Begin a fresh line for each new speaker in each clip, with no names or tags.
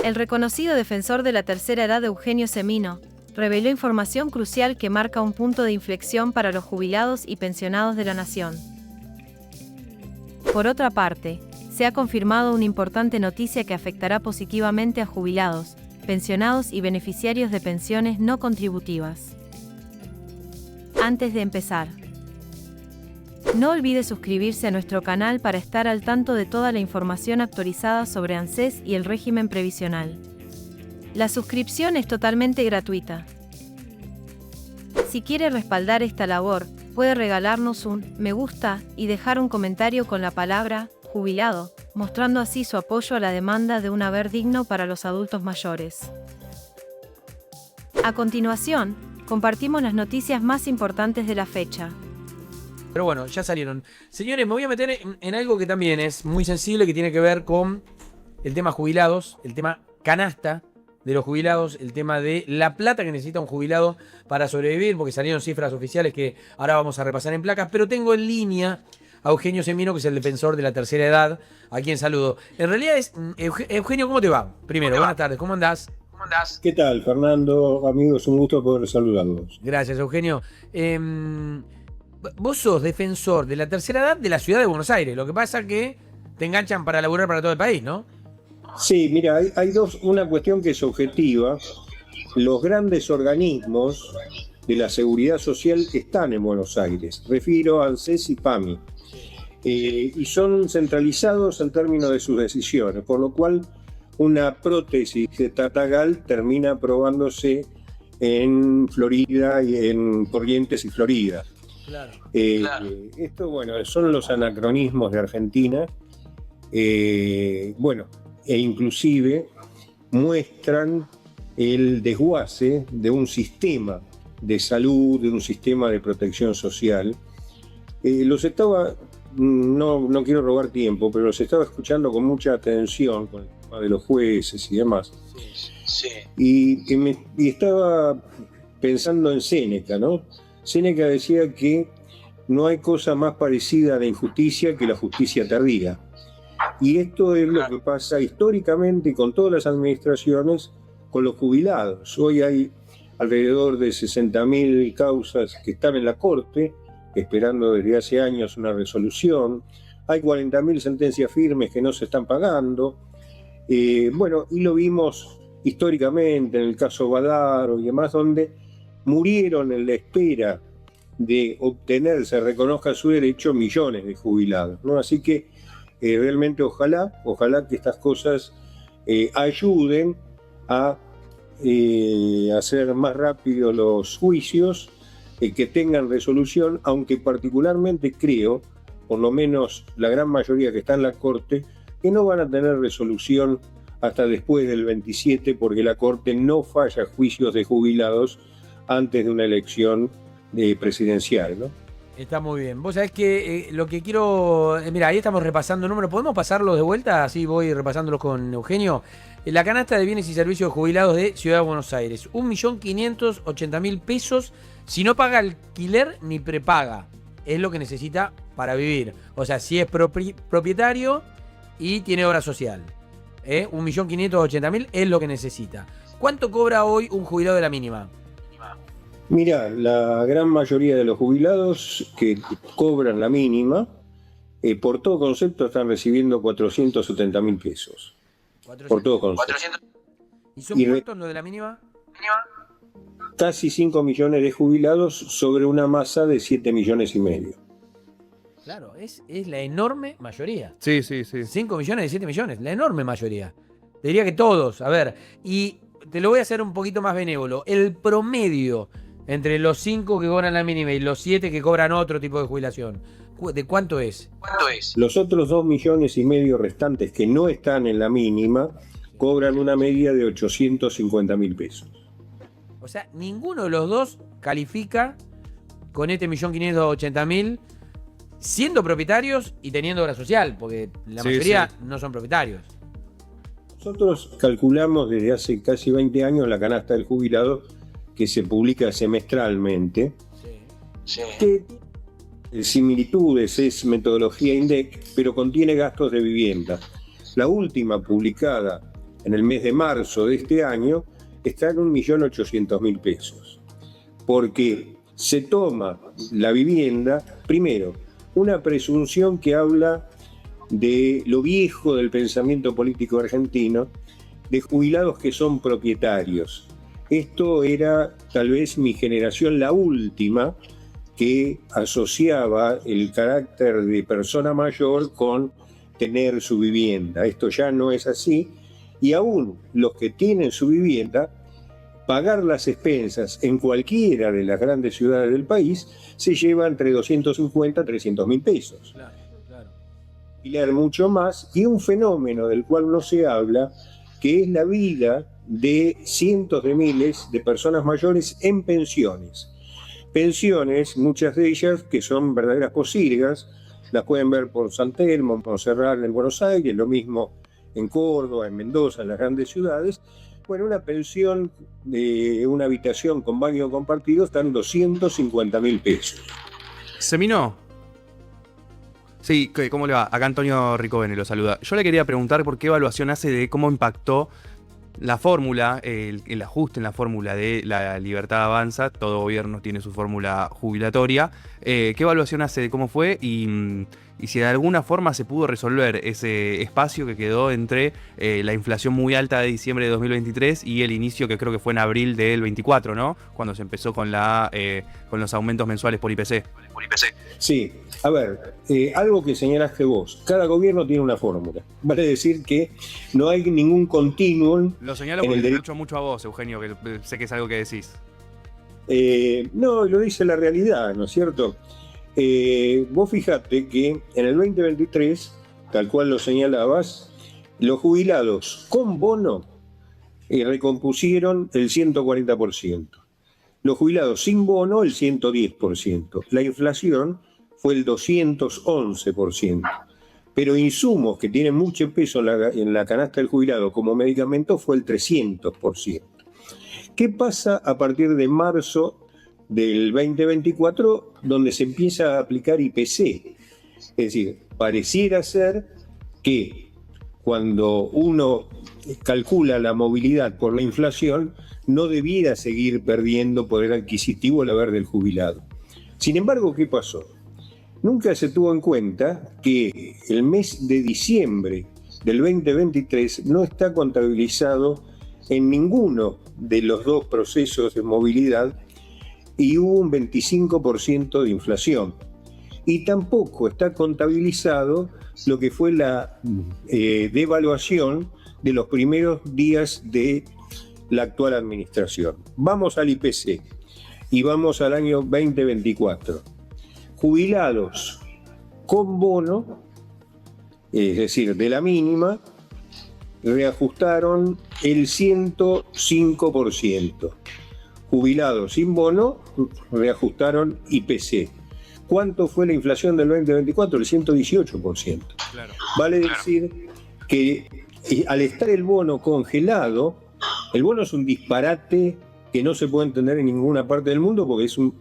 El reconocido defensor de la tercera edad Eugenio Semino reveló información crucial que marca un punto de inflexión para los jubilados y pensionados de la nación. Por otra parte, se ha confirmado una importante noticia que afectará positivamente a jubilados, pensionados y beneficiarios de pensiones no contributivas. Antes de empezar, no olvide suscribirse a nuestro canal para estar al tanto de toda la información actualizada sobre ANSES y el régimen previsional. La suscripción es totalmente gratuita. Si quiere respaldar esta labor, puede regalarnos un me gusta y dejar un comentario con la palabra jubilado, mostrando así su apoyo a la demanda de un haber digno para los adultos mayores. A continuación, compartimos las noticias más importantes de la fecha.
Pero bueno, ya salieron. Señores, me voy a meter en algo que también es muy sensible, que tiene que ver con el tema jubilados, el tema canasta de los jubilados, el tema de la plata que necesita un jubilado para sobrevivir, porque salieron cifras oficiales que ahora vamos a repasar en placas, pero tengo en línea a Eugenio Semino, que es el defensor de la tercera edad, a quien saludo. En realidad es... Eugenio, ¿cómo te va? Primero, buenas tardes, ¿cómo andás?
¿Qué tal, Fernando? Amigos, un gusto poder saludarlos.
Gracias, Eugenio. Vos sos defensor de la tercera edad de la ciudad de Buenos Aires. Lo que pasa es que te enganchan para laburar para todo el país, ¿no?
Sí, mira, hay una cuestión que es objetiva. Los grandes organismos de la seguridad social están en Buenos Aires. Refiero a ANSES y PAMI. Y son centralizados en términos de sus decisiones, por lo cual una prótesis estatal termina aprobándose en Florida y en Corrientes y Florida.
Claro.
Esto, bueno, son los anacronismos de Argentina, bueno, e inclusive muestran el desguace de un sistema de salud, de un sistema de protección social. Los estaba, no quiero robar tiempo, pero los estaba escuchando con mucha atención con el tema de los jueces y demás.
Sí.
Y estaba pensando en Séneca, ¿no? Séneca decía que no hay cosa más parecida a la injusticia que la justicia tardía. Y esto es lo que pasa históricamente con todas las administraciones con los jubilados. Hoy hay alrededor de 60.000 causas que están en la Corte, esperando desde hace años una resolución. Hay 40.000 sentencias firmes que no se están pagando. Bueno, y lo vimos históricamente en el caso Badaro y demás, donde murieron en la espera de obtener, se reconozca su derecho, millones de jubilados, ¿no? Así que realmente ojalá que estas cosas ayuden a hacer más rápido los juicios, que tengan resolución, aunque particularmente creo, por lo menos la gran mayoría que está en la Corte, que no van a tener resolución hasta después del 27, porque la Corte no falla juicios de jubilados antes de una elección presidencial, ¿no?
Está muy bien. Vos sabés que lo que quiero... mira, ahí estamos repasando números. ¿Podemos pasarlos de vuelta? Así voy repasándolos con Eugenio. La canasta de bienes y servicios de jubilados de Ciudad de Buenos Aires. 1.580.000 pesos si no paga alquiler ni prepaga. Es lo que necesita para vivir. O sea, si es propietario y tiene obra social. 1.580.000 es lo que necesita. ¿Cuánto cobra hoy un jubilado de la mínima?
Mira, la gran mayoría de los jubilados que cobran la mínima, por todo concepto están recibiendo 470.000 pesos.
400.
Por todo concepto.
¿Y son cuántos los de la mínima?
Casi 5 millones de jubilados sobre una masa de 7,5 millones.
Claro, es la enorme mayoría.
Sí.
5 millones de 7 millones, la enorme mayoría. Te diría que todos. A ver, y te lo voy a hacer un poquito más benévolo. El promedio entre los 5 que cobran la mínima y los 7 que cobran otro tipo de jubilación, ¿de cuánto es?
Los otros 2,5 millones restantes que no están en la mínima cobran una media de 850.000 pesos.
O sea, ninguno de los dos califica con este 1.580.000 siendo propietarios y teniendo obra social, porque la mayoría no son propietarios.
Nosotros calculamos desde hace casi 20 años la canasta del jubilado, que se publica semestralmente, que similitudes, es metodología INDEC, pero contiene gastos de vivienda. La última publicada en el mes de marzo de este año, está en 1.800.000 pesos. Porque se toma la vivienda, primero, una presunción que habla de lo viejo del pensamiento político argentino, de jubilados que son propietarios. Esto era tal vez mi generación la última que asociaba el carácter de persona mayor con tener su vivienda. Esto ya no es así, y aún los que tienen su vivienda, pagar las expensas en cualquiera de las grandes ciudades del país se lleva entre 250 a 300.000 pesos.
Claro, claro.
Y leer mucho más, y un fenómeno del cual no se habla, que es la vida de cientos de miles de personas mayores en pensiones. Pensiones, muchas de ellas que son verdaderas posilgas, las pueden ver por San Telmo, por Montserrat en Buenos Aires, lo mismo en Córdoba, en Mendoza, en las grandes ciudades. Bueno, una pensión de una habitación con baño compartido está en 250.000 pesos.
¿Semino? Sí, ¿cómo le va? Acá Antonio Ricovene lo saluda. Yo le quería preguntar por qué evaluación hace de cómo impactó la fórmula, el ajuste en la fórmula de la Libertad Avanza. Todo gobierno tiene su fórmula jubilatoria. ¿Qué evaluación hace de cómo fue y si de alguna forma se pudo resolver ese espacio que quedó entre la inflación muy alta de diciembre de 2023 y el inicio que creo que fue en abril del 24, ¿no? Cuando se empezó con los aumentos mensuales por IPC.
Sí, a ver, algo que señalaste vos, cada gobierno tiene una fórmula. Vale decir que no hay ningún continuum.
Lo señalo porque te escucho mucho a vos, Eugenio, que sé que es algo que decís.
No, lo dice la realidad, ¿no es cierto? Vos fijate que en el 2023, tal cual lo señalabas, los jubilados con bono recompusieron el 140%. Los jubilados sin bono el 110%. La inflación fue el 211%. Pero insumos que tienen mucho peso en la canasta del jubilado como medicamento fue el 300%. ¿Qué pasa a partir de marzo del 2024, donde se empieza a aplicar IPC? Es decir, pareciera ser que cuando uno calcula la movilidad por la inflación, no debiera seguir perdiendo poder adquisitivo al haber del jubilado. Sin embargo, ¿qué pasó? Nunca se tuvo en cuenta que el mes de diciembre del 2023 no está contabilizado en ninguno de los dos procesos de movilidad y hubo un 25% de inflación. Y tampoco está contabilizado lo que fue la devaluación de los primeros días de la actual administración. Vamos al IPC y vamos al año 2024. Jubilados con bono, es decir, de la mínima, reajustaron el 105%. Jubilados sin bono reajustaron IPC. ¿Cuánto fue la inflación del 2024? El 118%. Claro. Vale decir que al estar el bono congelado, el bono es un disparate que no se puede entender en ninguna parte del mundo porque es un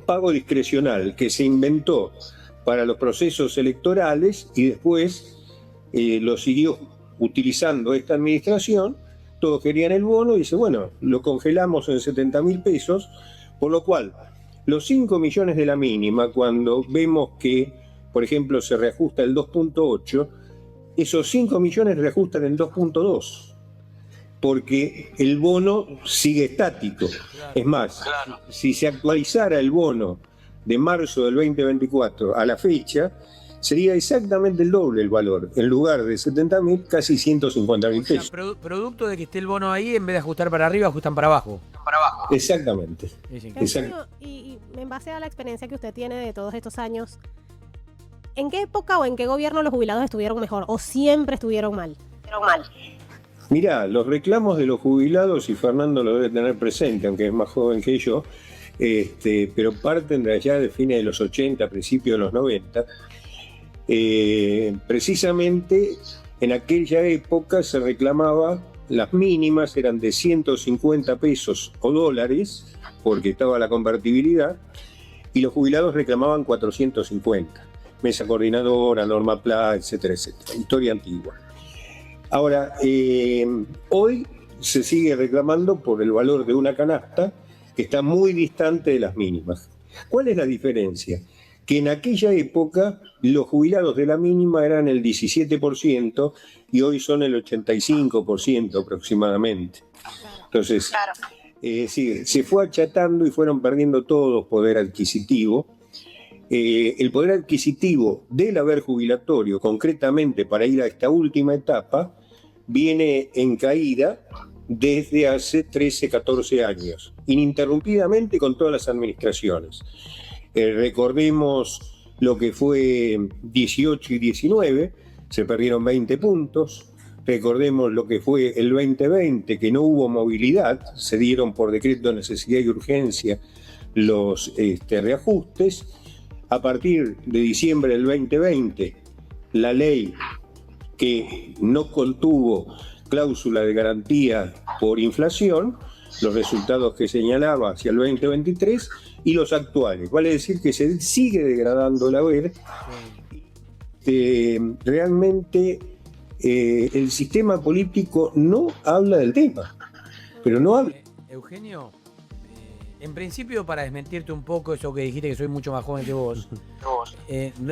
pago discrecional que se inventó para los procesos electorales y después lo siguió utilizando esta administración. Todos querían el bono y dice, bueno, lo congelamos en 70.000 pesos, por lo cual los 5 millones de la mínima, cuando vemos que, por ejemplo, se reajusta el 2.8, esos 5 millones reajustan el 2.2, porque el bono sigue estático. Es más, si se actualizara el bono de marzo del 2024 a la fecha, sería exactamente el doble el valor. En lugar de 70.000, casi 150.000 pesos.
Producto de que esté el bono ahí, en vez de ajustar para arriba, ajustan para abajo.
Exactamente.
Y en base a la experiencia que usted tiene de todos estos años, ¿en qué época o en qué gobierno los jubilados estuvieron mejor o siempre estuvieron mal?
Mirá, los reclamos de los jubilados, y Fernando lo debe tener presente, aunque es más joven que yo, pero parten de allá de fines de los 80, principios de los 90. Precisamente en aquella época se reclamaba, las mínimas eran de 150 pesos o dólares, porque estaba la convertibilidad, y los jubilados reclamaban 450. Mesa coordinadora, norma PLA, etcétera, etcétera. Historia antigua. Ahora, hoy se sigue reclamando por el valor de una canasta que está muy distante de las mínimas. ¿Cuál es la diferencia? Que en aquella época los jubilados de la mínima eran el 17% y hoy son el 85% aproximadamente. Entonces, sí, se fue achatando y fueron perdiendo todos poder adquisitivo. El poder adquisitivo del haber jubilatorio, concretamente para ir a esta última etapa, viene en caída desde hace 13, 14 años, ininterrumpidamente con todas las administraciones. Recordemos lo que fue 18 y 19, se perdieron 20 puntos. Recordemos lo que fue el 2020, que no hubo movilidad, se dieron por decreto de necesidad y urgencia los reajustes. A partir de diciembre del 2020, la ley que no contuvo cláusula de garantía por inflación, los resultados que señalaba hacia el 2023 y los actuales. Vale decir que se sigue degradando el haber. Realmente el sistema político no habla del tema, pero no habla.
Eugenio, en principio, para desmentirte un poco eso que dijiste, que soy mucho más joven que vos,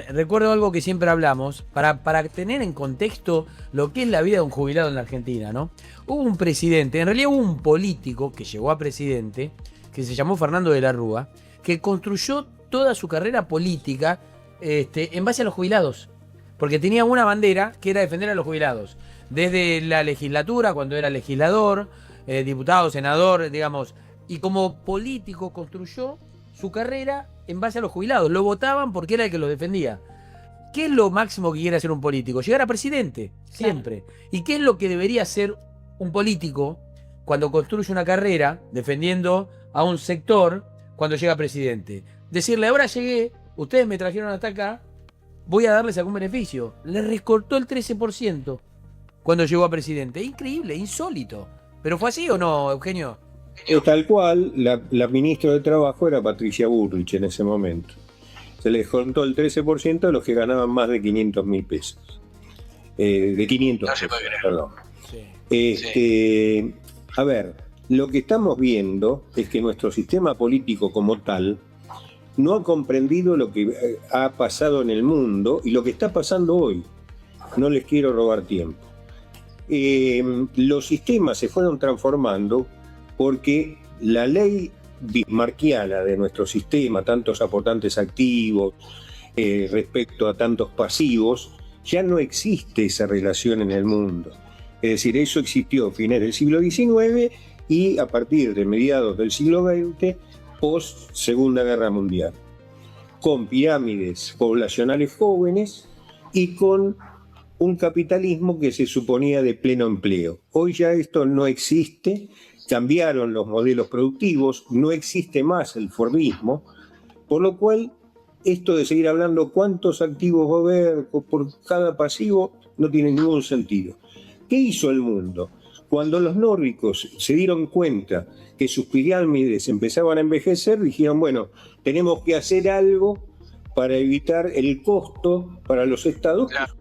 recuerdo algo que siempre hablamos, para tener en contexto lo que es la vida de un jubilado en la Argentina, ¿no? Hubo un presidente, en realidad hubo un político que llegó a presidente, que se llamó Fernando de la Rúa, que construyó toda su carrera política en base a los jubilados, porque tenía una bandera que era defender a los jubilados, desde la legislatura, cuando era legislador, diputado, senador, digamos, y como político construyó su carrera en base a los jubilados. Lo votaban porque era el que los defendía. ¿Qué es lo máximo que quiere hacer un político? Llegar a presidente, siempre. Claro. ¿Y qué es lo que debería hacer un político cuando construye una carrera defendiendo a un sector cuando llega a presidente? Decirle, ahora llegué, ustedes me trajeron hasta acá, voy a darles algún beneficio. Le recortó el 13% cuando llegó a presidente. Increíble, insólito. ¿Pero fue así o no, Eugenio?
Tal cual, la ministra de Trabajo era Patricia Bullrich en ese momento. Se les contó el 13% a los que ganaban más de 500.000 pesos. De 500 pesos, perdón. Sí. A ver, lo que estamos viendo es que nuestro sistema político como tal no ha comprendido lo que ha pasado en el mundo y lo que está pasando hoy. No les quiero robar tiempo. Los sistemas se fueron transformando porque la ley bismarckiana de nuestro sistema, tantos aportantes activos respecto a tantos pasivos, ya no existe esa relación en el mundo. Es decir, eso existió a fines del siglo XIX y a partir de mediados del siglo XX, post Segunda Guerra Mundial, con pirámides poblacionales jóvenes y con un capitalismo que se suponía de pleno empleo. Hoy ya esto no existe. Cambiaron los modelos productivos, no existe más el Fordismo, por lo cual esto de seguir hablando cuántos activos va a haber por cada pasivo no tiene ningún sentido. ¿Qué hizo el mundo? Cuando los nórdicos se dieron cuenta que sus pirámides empezaban a envejecer, dijeron, bueno, tenemos que hacer algo para evitar el costo para los estados, claro,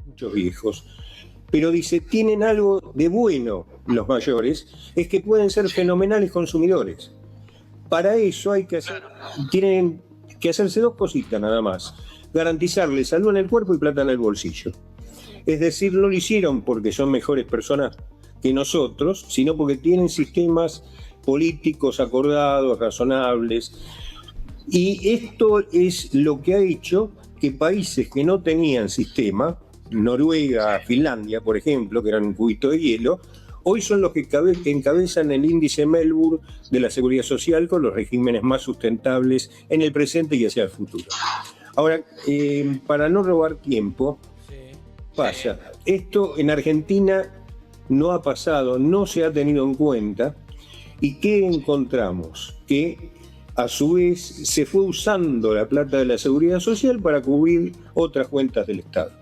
muchos viejos. Pero dice, tienen algo de bueno los mayores, es que pueden ser fenomenales consumidores. Para eso tienen que hacerse dos cositas nada más. Garantizarles salud en el cuerpo y plata en el bolsillo. Es decir, no lo hicieron porque son mejores personas que nosotros, sino porque tienen sistemas políticos acordados, razonables. Y esto es lo que ha hecho que países que no tenían sistema, Noruega, Finlandia, por ejemplo, que eran un cubito de hielo, hoy son los que encabezan el índice Melbourne de la seguridad social con los regímenes más sustentables en el presente y hacia el futuro. Ahora, para no robar tiempo, pasa. Esto en Argentina no ha pasado, no se ha tenido en cuenta. ¿Y qué encontramos? Que a su vez se fue usando la plata de la seguridad social para cubrir otras cuentas del Estado.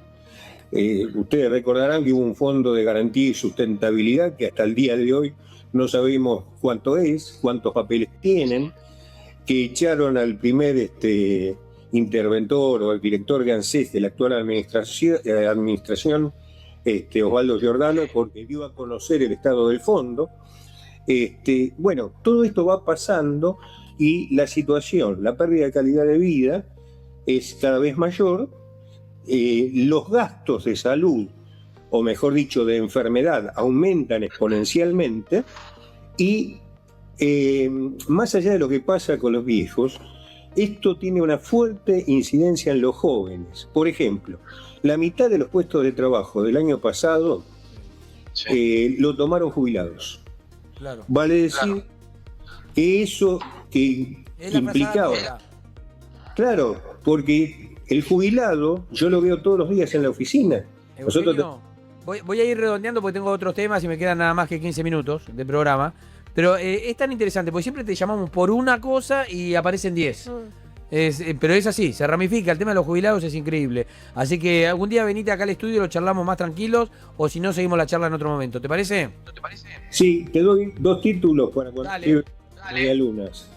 Ustedes recordarán que hubo un fondo de garantía y sustentabilidad que hasta el día de hoy no sabemos cuánto es, cuántos papeles tienen, que echaron al primer interventor o al director de ANSES de la actual administración Osvaldo Giordano, porque dio a conocer el estado del fondo. Bueno, todo esto va pasando y la situación, la pérdida de calidad de vida es cada vez mayor. Los gastos de salud, o mejor dicho, de enfermedad, aumentan exponencialmente y más allá de lo que pasa con los viejos, esto tiene una fuerte incidencia en los jóvenes. Por ejemplo, la mitad de los puestos de trabajo del año pasado lo tomaron jubilados.
Claro.
Vale decir que eso que
Es la
implicaba...
frazada.
Claro, porque el jubilado, yo lo veo todos los días en la oficina. Nosotros
Eugenio, voy a ir redondeando porque tengo otros temas y me quedan nada más que 15 minutos de programa. Pero es tan interesante porque siempre te llamamos por una cosa y aparecen 10. Pero es así, se ramifica. El tema de los jubilados es increíble. Así que algún día venite acá al estudio y lo charlamos más tranquilos, o si no, seguimos la charla en otro momento. ¿Te parece?
Sí, te doy 2 títulos para cuando
Dale.
alumnas.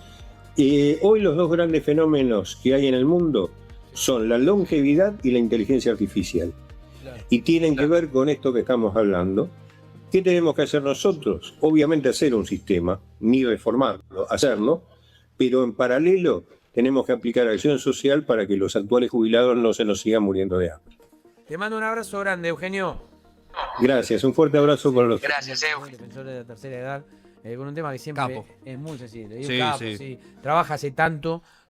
Hoy los 2 grandes fenómenos que hay en el mundo son la longevidad y la inteligencia artificial.
Claro.
Y tienen que ver con esto que estamos hablando. ¿Qué tenemos que hacer nosotros? Obviamente hacer un sistema, ni reformarlo, hacerlo, pero en paralelo tenemos que aplicar acción social para que los actuales jubilados no se nos sigan muriendo de hambre.
Te mando un abrazo grande, Eugenio.
Gracias, un fuerte abrazo con los...
Gracias,
Defensor de la tercera edad, con un tema que siempre
Capo.
es muy sensible. Y un
Sí,
capo,
sí.
sí. Trabaja hace tanto